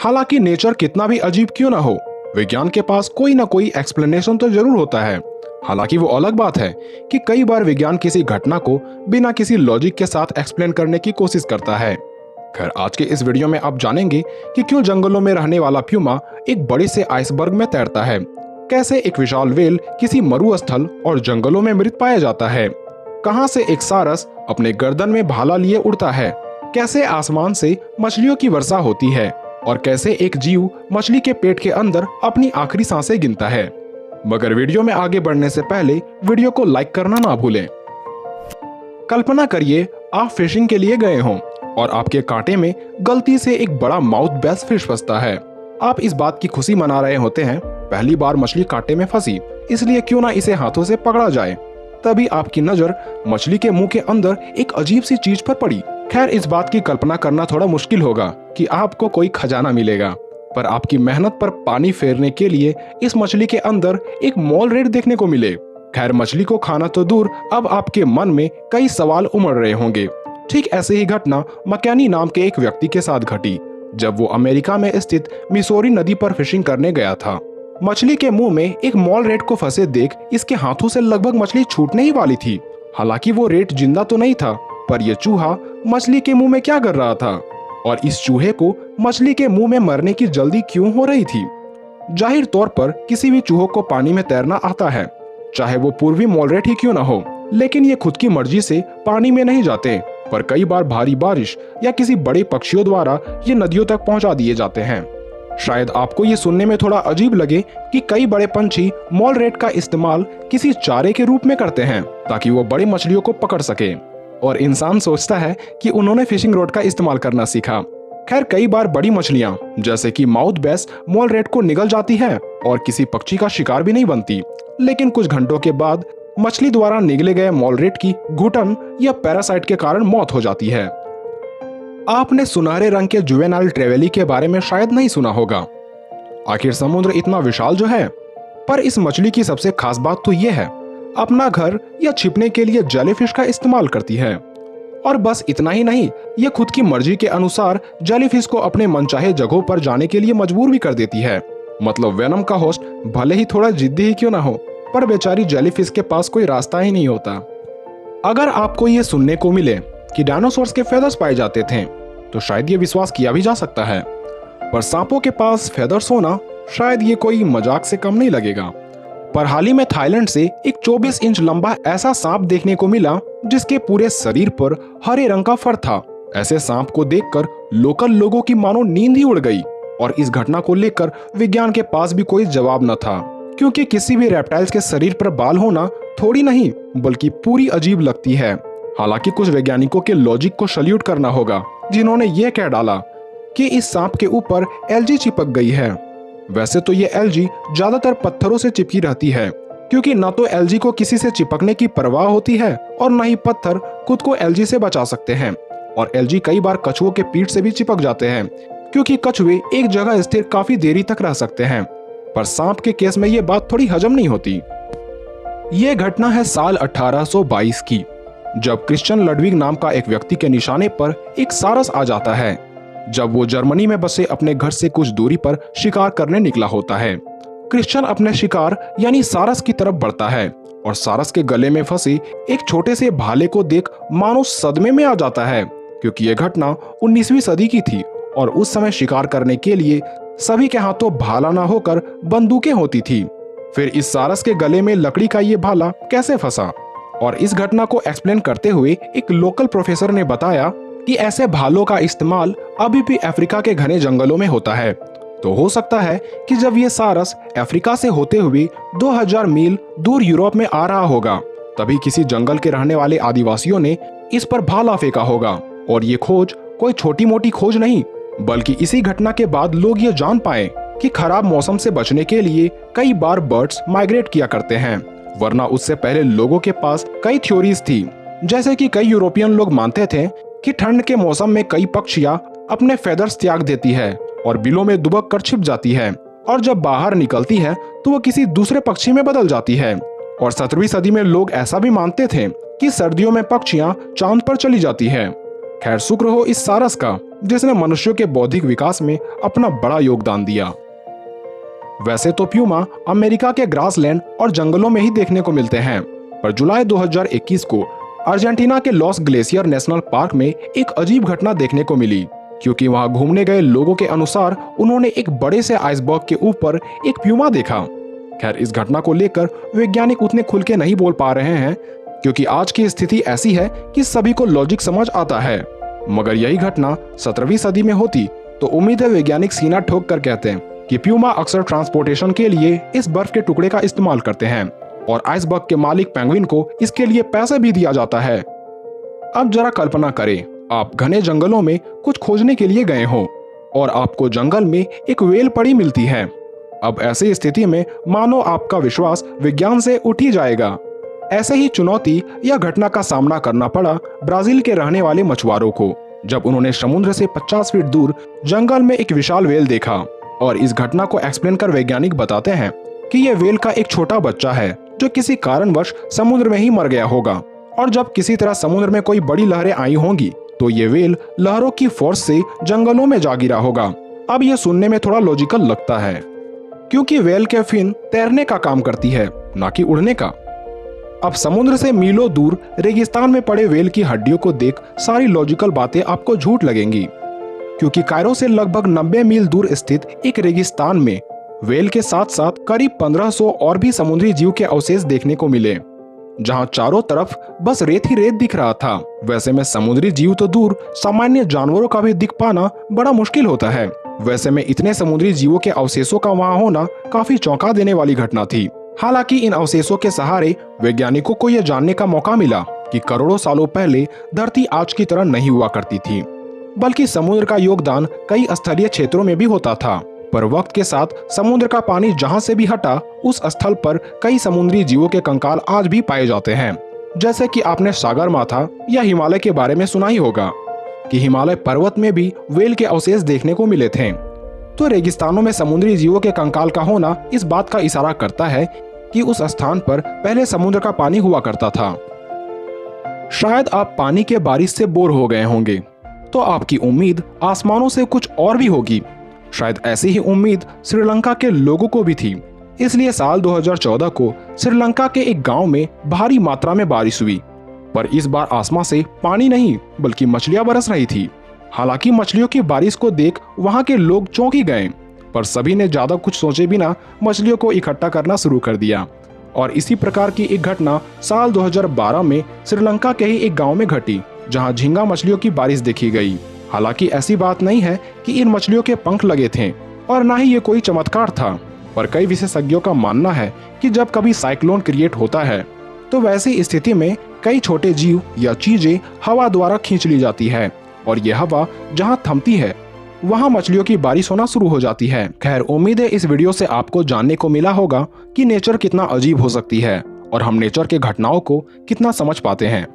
हालांकि नेचर कितना भी अजीब क्यों ना हो, विज्ञान के पास कोई ना कोई एक्सप्लेनेशन तो जरूर होता है। हालांकि वो अलग बात है कि कई बार विज्ञान किसी घटना को बिना किसी लॉजिक के साथ एक्सप्लेन करने की कोशिश करता है। खैर, आज के इस वीडियो में आप जानेंगे कि क्यों जंगलों में रहने वाला प्यूमा एक बड़े से आइसबर्ग में तैरता है, कैसे एक विशाल व्हेल किसी मरुस्थल और जंगलों में मृत पाया जाता है, कहां से एक सारस अपने गर्दन में भाला लिए उड़ता है, कैसे आसमान से मछलियों की वर्षा होती है और कैसे एक जीव मछली के पेट के अंदर अपनी आखिरी सांसें गिनता है। मगर वीडियो में आगे बढ़ने से पहले वीडियो को लाइक करना ना भूलें। कल्पना करिए आप फिशिंग के लिए गए हों और आपके कांटे में गलती से एक बड़ा माउथ बेस फिश फंसता है। आप इस बात की खुशी मना रहे होते हैं, पहली बार मछली कांटे में फंसी, इसलिए क्यों ना इसे हाथों से पकड़ा जाए। तभी आपकी नजर मछली के मुंह के अंदर एक अजीब सी चीज पर पड़ी। खैर, इस बात की कल्पना करना थोड़ा मुश्किल होगा कि आपको कोई खजाना मिलेगा, पर आपकी मेहनत पर पानी फेरने के लिए इस मछली के अंदर एक मॉल रेट देखने को मिले। खैर, मछली को खाना तो दूर, अब आपके मन में कई सवाल उमड़ रहे होंगे। ठीक ऐसे ही घटना मकैनी नाम के एक व्यक्ति के साथ घटी जब वो अमेरिका में स्थित मिसौरी नदी पर फिशिंग करने गया था। मछली के मुंह में एक मॉल रेट को फंसे देख इसके हाथों से लगभग मछली छूटने ही वाली थी। हालांकि वो रेट जिंदा तो नहीं था, पर यह चूहा मछली के मुंह में क्या कर रहा था और इस चूहे को मछली के मुंह में मरने की जल्दी क्यों हो रही थी। जाहिर तौर पर किसी भी चूहे को पानी में तैरना आता है, चाहे वो पूर्वी मॉलरेट ही क्यों ना हो, लेकिन ये खुद की मर्जी से पानी में नहीं जाते, पर कई बार भारी बारिश या किसी बड़े पक्षियों द्वारा ये नदियों तक पहुंचा दिए जाते हैं। शायद आपको ये सुनने में थोड़ा अजीब लगे कि कई बड़े पंछी मॉल रेट का इस्तेमाल किसी चारे के रूप में करते हैं ताकि वो बड़ी मछलियों को पकड़ सके, और इंसान सोचता है कि उन्होंने फिशिंग रॉड का इस्तेमाल करना सीखा। खैर, कई बार बड़ी मछलियां जैसे कि माउथ बेस मॉल रेट को निगल जाती है और किसी पक्षी का शिकार भी नहीं बनती, लेकिन कुछ घंटों के बाद मछली द्वारा निगले गए मॉल रेट की घुटन या पैरासाइट के कारण मौत हो जाती है। आपने सुनहरे रंग के जुवेनाइल ट्रेवेली के बारे में शायद नहीं सुना होगा। आखिर समुद्र इतना विशाल जो है, पर इस मछली की सबसे खास बात तो यह है अपना घर या छिपने के लिए जेलीफिश का इस्तेमाल करती है। और बस इतना ही नहीं, ये खुद की मर्जी के अनुसार जेलीफिश को अपने मनचाहे जगहों पर जाने के लिए मजबूर भी कर देती है। मतलब वेनम का होस्ट भले ही थोड़ा जिद्दी ही क्यों ना हो, पर बेचारी जेलीफिश के पास कोई रास्ता ही नहीं होता। अगर आपको ये सुनने को मिले कि डायनासोर्स के फेदर्स पाए जाते थे, तो शायद ये विश्वास किया भी जा सकता है, पर सांपों के पास फेदर्स होना शायद ये कोई मजाक से कम नहीं लगेगा। पर हाल ही में थाईलैंड से एक 24 इंच लंबा ऐसा सांप देखने को मिला जिसके पूरे शरीर पर हरे रंग का फर था। ऐसे सांप को देखकर लोकल लोगों की मानो नींद ही उड़ गई, और इस घटना को लेकर विज्ञान के पास भी कोई जवाब न था, क्योंकि किसी भी रेप्टाइल्स के शरीर पर बाल होना थोड़ी नहीं बल्कि पूरी अजीब लगती है। हालांकि कुछ वैज्ञानिकों के लॉजिक को सल्यूट करना होगा जिन्होंने ये कह डाला कि इस सांप के ऊपर एलगी चिपक गई है। वैसे तो ये एलगी ज्यादातर पत्थरों से चिपकी रहती है, क्योंकि न तो एलगी को किसी से चिपकने की परवाह होती है और न ही पत्थर खुद को एलगी से बचा सकते हैं। और एलगी कई बार कछुओं के पीठ से भी चिपक जाते हैं, क्योंकि कछुए एक जगह स्थिर काफी देरी तक रह सकते हैं। पर सांप के केस में ये बात थोड़ी हजम नहीं होती। ये घटना है साल 1822 की, जब क्रिश्चियन लडविग नाम का एक व्यक्ति के निशाने पर एक सारस आ जाता है, जब वो जर्मनी में बसे अपने घर से कुछ दूरी पर शिकार करने निकला होता है। क्रिश्चियन अपने शिकार यानी सारस की तरफ बढ़ता है और सारस के गले में फंसे एक छोटे से भाले को देख मानो सदमे में आ जाता है, क्योंकि यह घटना 19वीं सदी की थी और उस समय शिकार करने के लिए सभी के हाथों भाला ना होकर बंदूकें होती थी। फिर इस सारस के गले में लकड़ी का ये भाला कैसे फंसा, और इस घटना को एक्सप्लेन करते हुए एक लोकल प्रोफेसर ने बताया कि ऐसे भालों का इस्तेमाल अभी भी अफ्रीका के घने जंगलों में होता है। तो हो सकता है कि जब ये सारस अफ्रीका से होते हुए 2000 मील दूर यूरोप में आ रहा होगा, तभी किसी जंगल के रहने वाले आदिवासियों ने इस पर भाला फेंका होगा। और ये खोज कोई छोटी मोटी खोज नहीं, बल्कि इसी घटना के बाद लोग ये जान पाए कि खराब मौसम से बचने के लिए कई बार बर्ड्स माइग्रेट किया करते हैं, वरना उससे पहले लोगों के पास कई थ्योरीज थी। जैसे कि कई यूरोपियन लोग मानते थे कि ठंड के मौसम में कई पक्षियां अपने फेदर्स त्याग देती है और बिलों में दुबक कर छिप जाती है, और जब बाहर निकलती है तो वो किसी दूसरे पक्षी में बदल जाती है। और 17वीं सदी में लोग ऐसा भी मानते थे कि सर्दियों में पक्षियां चांद पर चली जाती है। खैर, शुक्र हो इस सारस का जिसने मनुष्यों के बौद्धिक विकास में अपना बड़ा योगदान दिया। वैसे तो प्यूमा अमेरिका के ग्रासलैंड और जंगलों में ही देखने को मिलते हैं, पर जुलाई 2021 को अर्जेंटीना के लॉस ग्लेशियर नेशनल पार्क में एक अजीब घटना देखने को मिली, क्योंकि वहां घूमने गए लोगों के अनुसार उन्होंने एक बड़े से आइसबर्ग के ऊपर एक प्यूमा देखा। खैर, इस घटना को लेकर वैज्ञानिक उतने खुल के नहीं बोल पा रहे हैं, क्योंकि आज की स्थिति ऐसी है कि सभी को लॉजिक समझ आता है। मगर यही घटना 17वीं सदी में होती तो उम्मीद है वैज्ञानिक सीना ठोक कर कहते हैं कि प्यूमा अक्सर ट्रांसपोर्टेशन के लिए इस बर्फ के टुकड़े का इस्तेमाल करते हैं और आइसबर्ग के मालिक पेंगुइन को इसके लिए पैसे भी दिया जाता है। अब जरा कल्पना करें, आप घने जंगलों में कुछ खोजने के लिए गए हो और आपको जंगल में एक व्हेल पड़ी मिलती है। अब ऐसी स्थिति में मानो आपका विश्वास विज्ञान से उठ ही जाएगा। ऐसे ही चुनौती या घटना का सामना करना पड़ा ब्राजील के रहने वाले मछुआरों को, जब उन्होंने समुद्र से 50 फीट दूर जंगल में एक विशाल व्हेल देखा। और इस घटना को एक्सप्लेन कर वैज्ञानिक बताते हैं कि यह व्हेल का एक छोटा बच्चा है जो किसी कारणवश समुद्र में ही मर गया होगा, और जब किसी तरह समुद्र में कोई बड़ी लहरें आई होंगी तो ये व्हेल लहरों की फोर्स से जंगलों में जा गिरा होगा। अब ये सुनने में थोड़ा लॉजिकल लगता है, क्योंकि व्हेल के फिन तैरने का काम करती है, ना कि उड़ने का। अब समुद्र से मीलों दूर रेगिस्तान में पड़े व्हेल की हड्डियों को देख सारी लॉजिकल बातें आपको झूठ लगेंगी, क्योंकि कायरो से लगभग 90 मील दूर स्थित एक रेगिस्तान में व्हेल के साथ साथ करीब 1500 और भी समुद्री जीव के अवशेष देखने को मिले, जहां चारों तरफ बस रेत ही रेत दिख रहा था। वैसे में समुद्री जीव तो दूर, सामान्य जानवरों का भी दिख पाना बड़ा मुश्किल होता है। वैसे में इतने समुद्री जीवों के अवशेषों का वहां होना काफी चौंका देने वाली घटना थी। हालांकि इन अवशेषों के सहारे वैज्ञानिकों को यह जानने का मौका मिला कि करोड़ों सालों पहले धरती आज की तरह नहीं हुआ करती थी, बल्कि समुद्र का योगदान कई स्थलीय क्षेत्रों में भी होता था। पर वक्त के साथ समुद्र का पानी जहां से भी हटा, उस स्थल पर कई समुद्री जीवों के कंकाल आज भी पाए जाते हैं। जैसे कि आपने सागरमाथा या हिमालय के बारे में सुना ही होगा कि हिमालय पर्वत में भी व्हेल के अवशेष देखने को मिले थे। तो रेगिस्तानों में समुद्री जीवों के कंकाल का होना इस बात का इशारा करता है कि उस स्थान पर पहले समुद्र का पानी हुआ करता था। शायद आप पानी के बारिश से बोर हो गए होंगे, तो आपकी उम्मीद आसमानों से कुछ और भी होगी। शायद ऐसी ही उम्मीद श्रीलंका के लोगों को भी थी। इसलिए साल 2014 को श्रीलंका के एक गांव में भारी मात्रा में बारिश हुई, पर इस बार आसमां से पानी नहीं बल्कि मछलियां बरस रही थी। हालांकि मछलियों की बारिश को देख वहां के लोग चौंक ही गए, पर सभी ने ज्यादा कुछ सोचे बिना मछलियों को इकट्ठा करना शुरू कर दिया। और इसी प्रकार की एक घटना साल 2012 में श्रीलंका के ही एक गाँव में घटी, जहाँ झींगा मछलियों की बारिश देखी गई। हालांकि ऐसी बात नहीं है कि इन मछलियों के पंख लगे थे, और ना ही ये कोई चमत्कार था, पर कई विशेषज्ञों का मानना है कि जब कभी साइक्लोन क्रिएट होता है तो वैसी स्थिति में कई छोटे जीव या चीजें हवा द्वारा खींच ली जाती है, और यह हवा जहां थमती है वहां मछलियों की बारिश होना शुरू हो जाती है। खैर, उम्मीद है इस वीडियो से आपको जानने को मिला होगा कि नेचर कितना अजीब हो सकती है और हम नेचर के घटनाओं को कितना समझ पाते हैं।